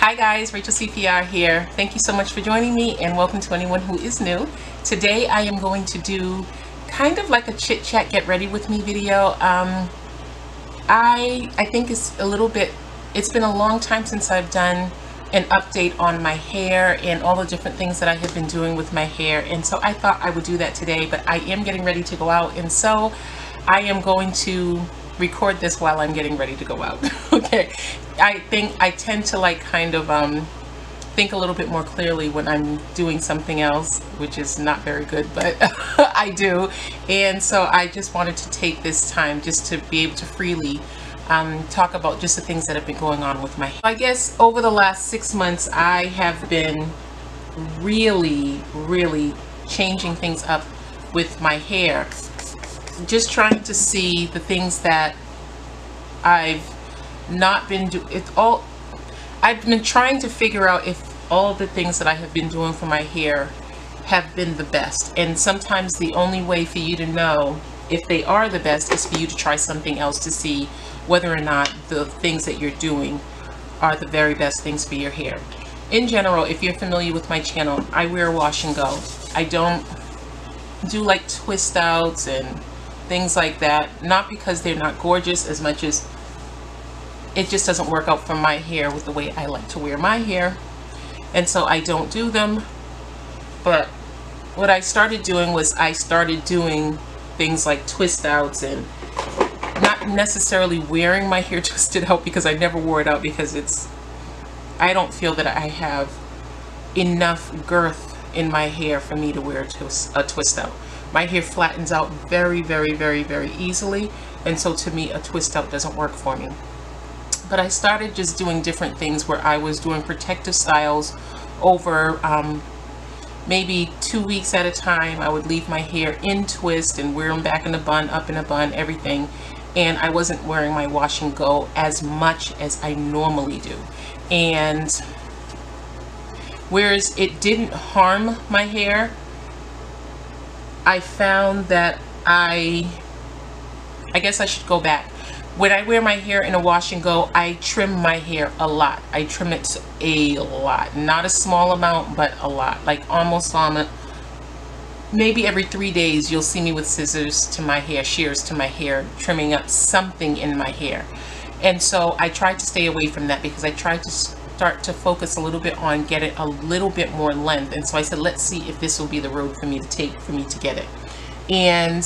Hi guys, rachaelcprhair here. Thank you so much for joining me and welcome to anyone who is new. Today I am going to do kind of like a chit chat get ready with me video. I think it's been a long time since I've done an update on my hair and all the different things that I have been doing with my hair, and so I thought I would do that today. But I am getting ready to go out, and so I am going to record this while I'm getting ready to go out. Okay, I think I tend to like kind of think a little bit more clearly when I'm doing something else, which is not very good, but I do. And so I just wanted to take this time just to be able to freely talk about just the things that have been going on with my hair. I guess over the last 6 months I have been really changing things up with my hair, just trying to see the things that I've not been doing. I've been trying to figure out if all the things that I have been doing for my hair have been the best. And sometimes the only way for you to know if they are the best is for you to try something else to see whether or not the things that you're doing are the very best things for your hair. In general, if you're familiar with my channel, I wear wash and go. I don't do like twist outs and things like that, not because they're not gorgeous, as much as it just doesn't work out for my hair with the way I like to wear my hair, and so I don't do them. But what I started doing was I started doing things like twist outs, and not necessarily wearing my hair twisted out, because I never wore it out, because I don't feel that I have enough girth in my hair for me to wear a twist out. My hair flattens out very easily, and so to me a twist out doesn't work for me. But I started just doing different things where I was doing protective styles over maybe 2 weeks at a time. I would leave my hair in twist and wear them back in a bun, up in a bun, everything. And I wasn't wearing my wash and go as much as I normally do. And whereas it didn't harm my hair, I found that I guess I should go back. When I wear my hair in a wash and go, I trim my hair a lot. I trim it a lot. Not a small amount, but a lot. Like almost on maybe every 3 days, you'll see me with scissors to my hair, shears to my hair, trimming up something in my hair. And so I tried to stay away from that, because I tried to start to focus a little bit on getting a little bit more length. And so I said, let's see if this will be the road for me to take, for me to get it. And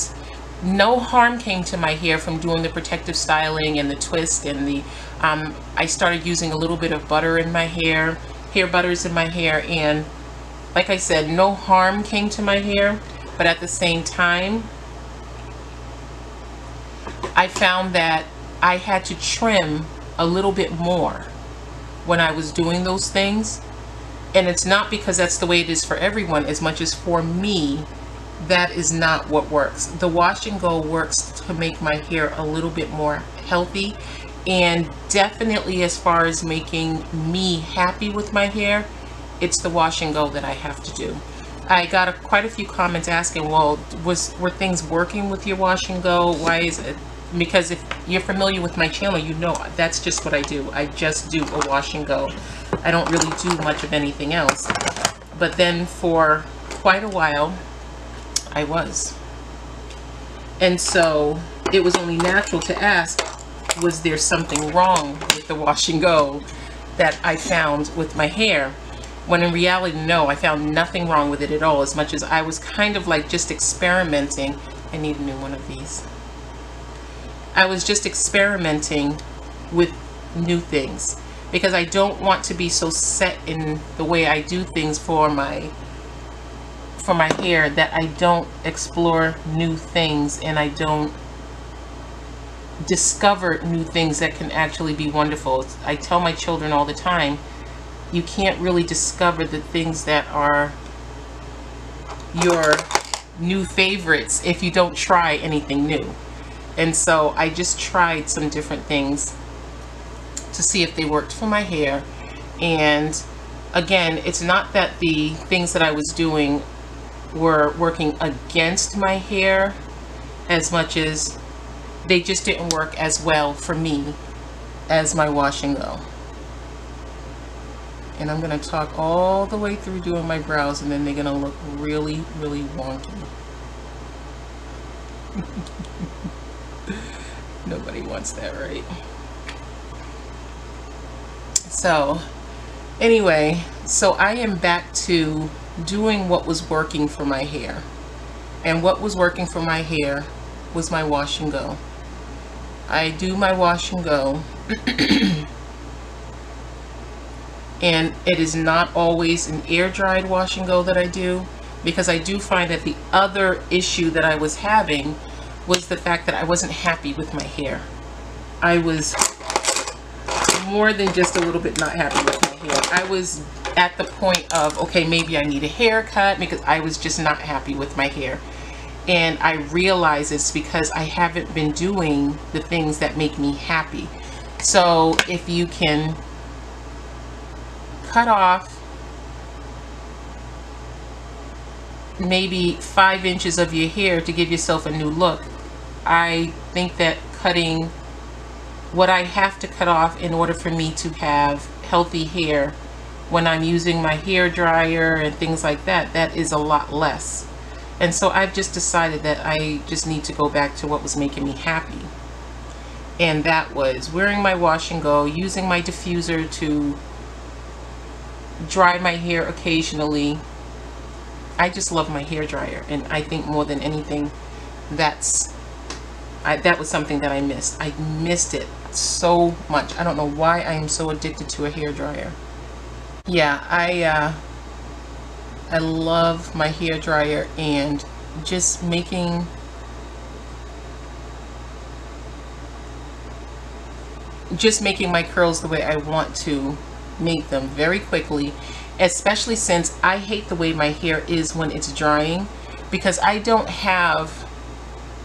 no harm came to my hair from doing the protective styling and the twist and the I started using a little bit of butter in my hair butters in my hair, and like I said, no harm came to my hair. But at the same time, I found that I had to trim a little bit more when I was doing those things. And it's not because that's the way it is for everyone, as much as for me, that is not what works. The wash and go works to make my hair a little bit more healthy, and definitely as far as making me happy with my hair, it's the wash and go that I have to do. I got quite a few comments asking, well, were things working with your wash and go? Why is it? Because if you're familiar with my channel, you know that's just what I do. I just do a wash and go. I don't really do much of anything else. But then for quite a while I was. And so it was only natural to ask, was there something wrong with the wash and go that I found with my hair? When in reality, no, I found nothing wrong with it at all, as much as I was kind of like just experimenting. I need a new one of these. I was just experimenting with new things, because I don't want to be so set in the way I do things for my hair that I don't explore new things and I don't discover new things that can actually be wonderful. I tell my children all the time, you can't really discover the things that are your new favorites if you don't try anything new. And so I just tried some different things to see if they worked for my hair. And again, it's not that the things that I was doing were working against my hair as much as they just didn't work as well for me as my wash and go. and I'm going to talk all the way through doing my brows, and then they're going to look really, really wonky. Nobody wants that, right? So anyway, so I am back to doing what was working for my hair. And what was working for my hair was my wash and go. I do my wash and go. And it is not always an air dried wash and go that I do, because I do find that the other issue that I was having was the fact that I wasn't happy with my hair. I was more than just a little bit not happy with my hair. I was at the point of, okay, maybe I need a haircut, because I was just not happy with my hair. And I realize it's because I haven't been doing the things that make me happy. So if you can cut off maybe 5 inches of your hair to give yourself a new look, I think that cutting what I have to cut off in order for me to have healthy hair when I'm using my hair dryer and things like that, that is a lot less. And so I've just decided that I just need to go back to what was making me happy. And that was wearing my wash and go, using my diffuser to dry my hair occasionally. I just love my hair dryer, and I think more than anything, that was something that I missed. I missed it so much. I don't know why I am so addicted to a hair dryer. Yeah, I love my hair dryer, and just making my curls the way I want to make them very quickly, especially since I hate the way my hair is when it's drying, because I don't have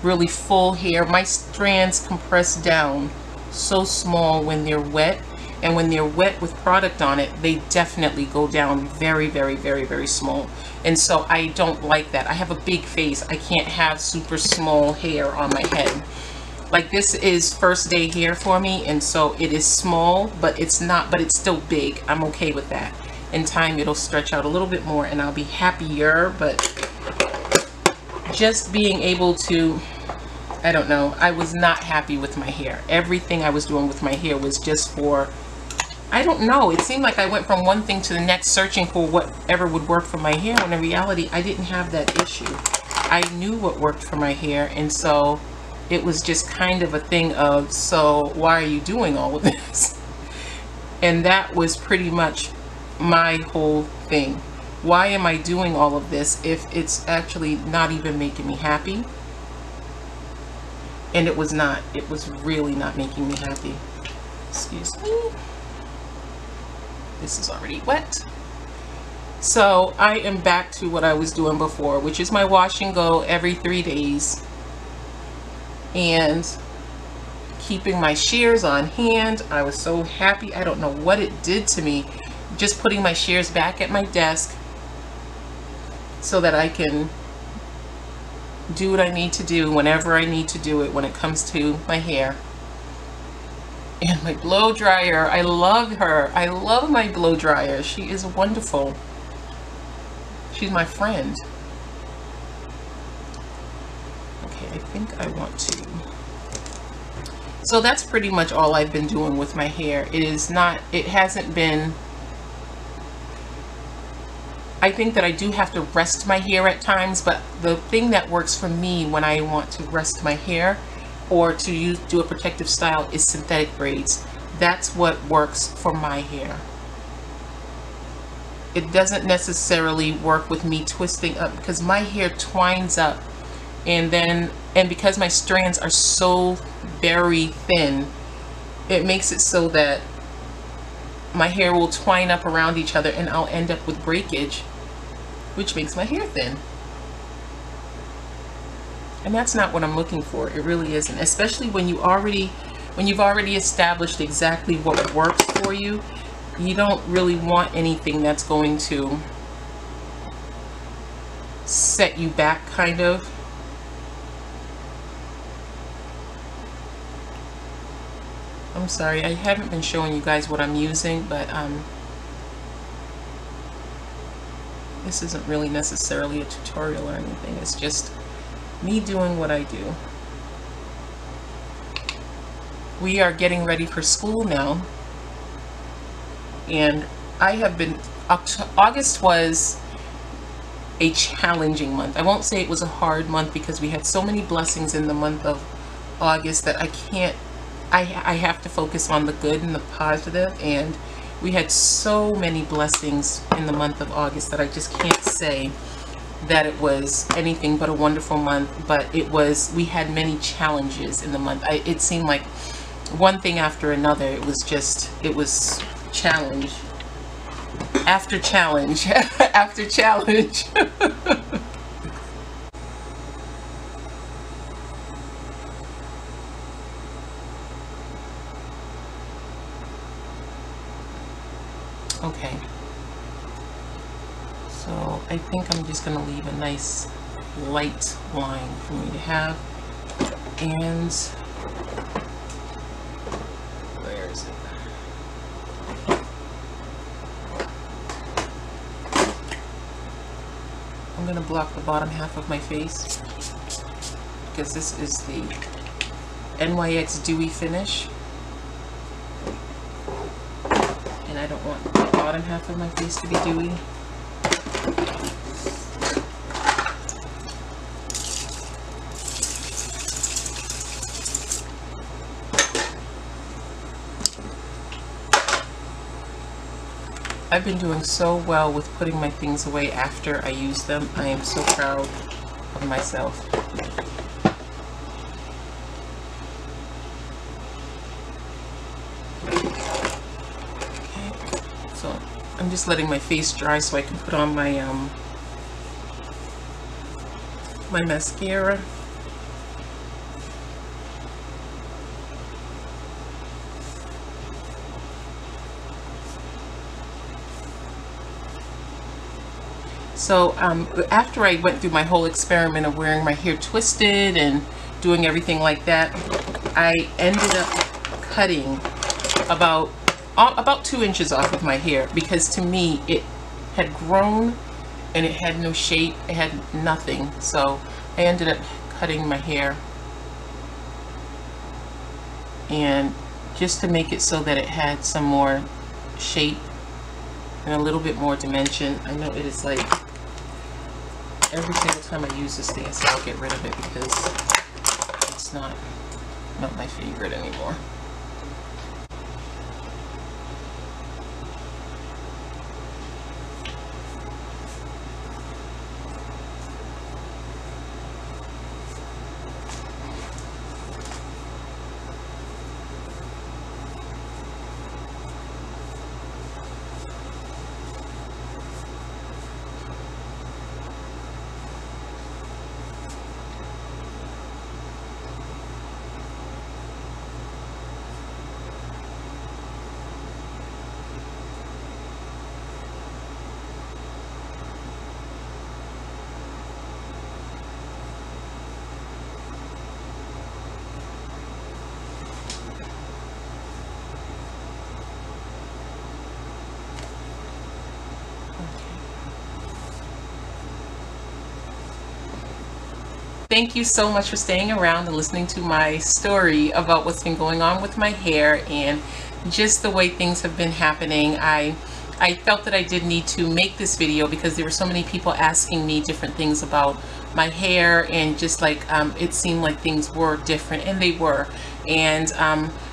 really full hair. My strands compress down so small when they're wet, and when they're wet with product on it, they definitely go down very, very, very, very small. And so I don't like that. I have a big face. I can't have super small hair on my head. Like, this is first day hair for me, and so it is small, but it's still big. I'm okay with that. In time, it'll stretch out a little bit more and I'll be happier. But just being able to, I don't know, I was not happy with my hair. Everything I was doing with my hair was just for, I don't know, it seemed like I went from one thing to the next searching for whatever would work for my hair, when in reality I didn't have that issue. I knew what worked for my hair, and so it was just kind of a thing of, so why are you doing all of this? And that was pretty much my whole thing. Why am I doing all of this if it's actually not even making me happy? And it was not. It was really not making me happy. Excuse me. This is already wet. So I am back to what I was doing before, which is my wash and go every 3 days. And keeping my shears on hand. I was so happy. I don't know what it did to me. Just putting my shears back at my desk so that I can do what I need to do whenever I need to do it when it comes to my hair. And my blow dryer, I love her. I love my blow dryer. She is wonderful. She's my friend. Okay, I think I want to. So that's pretty much all I've been doing with my hair. It hasn't been, I think that I do have to rest my hair at times, but the thing that works for me when I want to rest my hair or to do a protective style is synthetic braids. That's what works for my hair. It doesn't necessarily work with me twisting up, because my hair twines up, and because my strands are so very thin, it makes it so that my hair will twine up around each other and I'll end up with breakage, which makes my hair thin. And that's not what I'm looking for. It really isn't. Especially when you've already established exactly what works for you. You don't really want anything that's going to set you back, kind of. I'm sorry, I haven't been showing you guys what I'm using, but This isn't really necessarily a tutorial or anything. It's just me doing what I do. We are getting ready for school now. And I have been, August was a challenging month. I won't say it was a hard month because we had so many blessings in the month of August that I have to focus on the good and the positive, and we had so many blessings in the month of August that I just can't say that it was anything but a wonderful month. But we had many challenges in the month. It seemed like one thing after another. It was challenge after challenge after challenge. Okay, so I think I'm just going to leave a nice light line for me to have. And where is it? I'm going to block the bottom half of my face because this is the NYX Dewy Finish. And I don't want the bottom half of my face to be dewy. I've been doing so well with putting my things away after I use them. I am so proud of myself. I'm just letting my face dry so I can put on my my mascara. So after I went through my whole experiment of wearing my hair twisted and doing everything like that, I ended up cutting about 2 inches off of my hair because to me it had grown and it had no shape, it had nothing. So I ended up cutting my hair, and just to make it so that it had some more shape and a little bit more dimension. I know it is like every single time I use this thing I say I'll get rid of it because it's not my favorite anymore. Thank you so much for staying around and listening to my story about what's been going on with my hair and just the way things have been happening. I felt that I did need to make this video because there were so many people asking me different things about my hair, and just like it seemed like things were different, and they were. And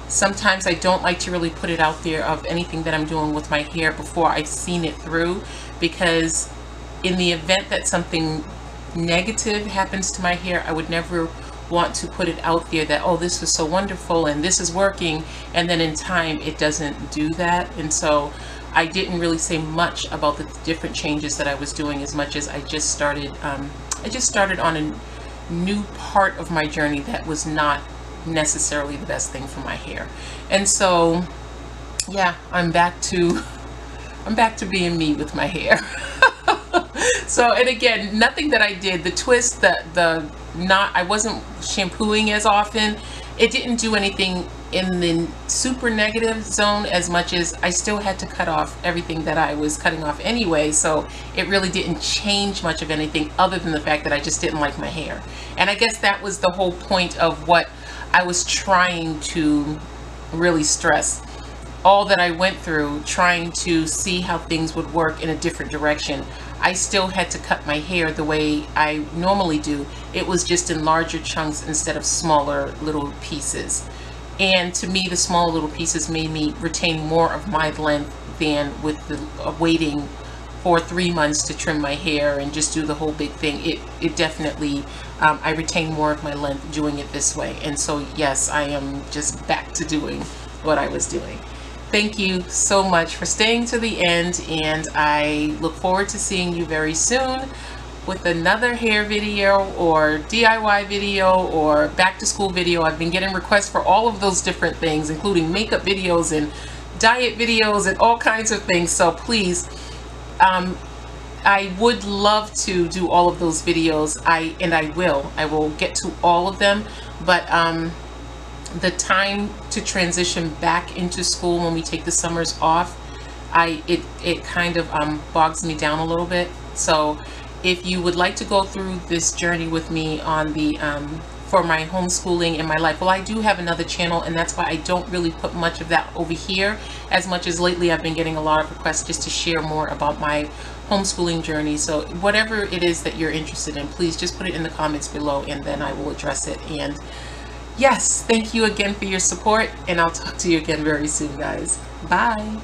sometimes I don't like to really put it out there of anything that I'm doing with my hair before I've seen it through, because in the event that something negative happens to my hair, I would never want to put it out there that, oh, this is so wonderful and this is working, and then in time it doesn't do that. And so I didn't really say much about the different changes that I was doing, as much as I just started on a new part of my journey that was not necessarily the best thing for my hair. And so yeah, I'm back to being me with my hair. So, and again, nothing that I did, the twist, I wasn't shampooing as often. It didn't do anything in the super negative zone as much as I still had to cut off everything that I was cutting off anyway, so it really didn't change much of anything other than the fact that I just didn't like my hair. And I guess that was the whole point of what I was trying to really stress. All that I went through trying to see how things would work in a different direction. I still had to cut my hair the way I normally do. It was just in larger chunks instead of smaller little pieces. And to me, the small little pieces made me retain more of my length than with the waiting for 3 months to trim my hair and just do the whole big thing. It definitely, I retain more of my length doing it this way. And so yes, I am just back to doing what I was doing. Thank you so much for staying to the end, and I look forward to seeing you very soon with another hair video or DIY video or back to school video. I've been getting requests for all of those different things, including makeup videos and diet videos and all kinds of things. So please, I would love to do all of those videos. I will get to all of them, but the time to transition back into school when we take the summers off, it kind of bogs me down a little bit. So if you would like to go through this journey with me on the for my homeschooling and my life, well, I do have another channel, and that's why I don't really put much of that over here, as much as lately I've been getting a lot of requests just to share more about my homeschooling journey. So whatever it is that you're interested in, please just put it in the comments below, and then I will address it. And yes, thank you again for your support, and I'll talk to you again very soon, guys. Bye.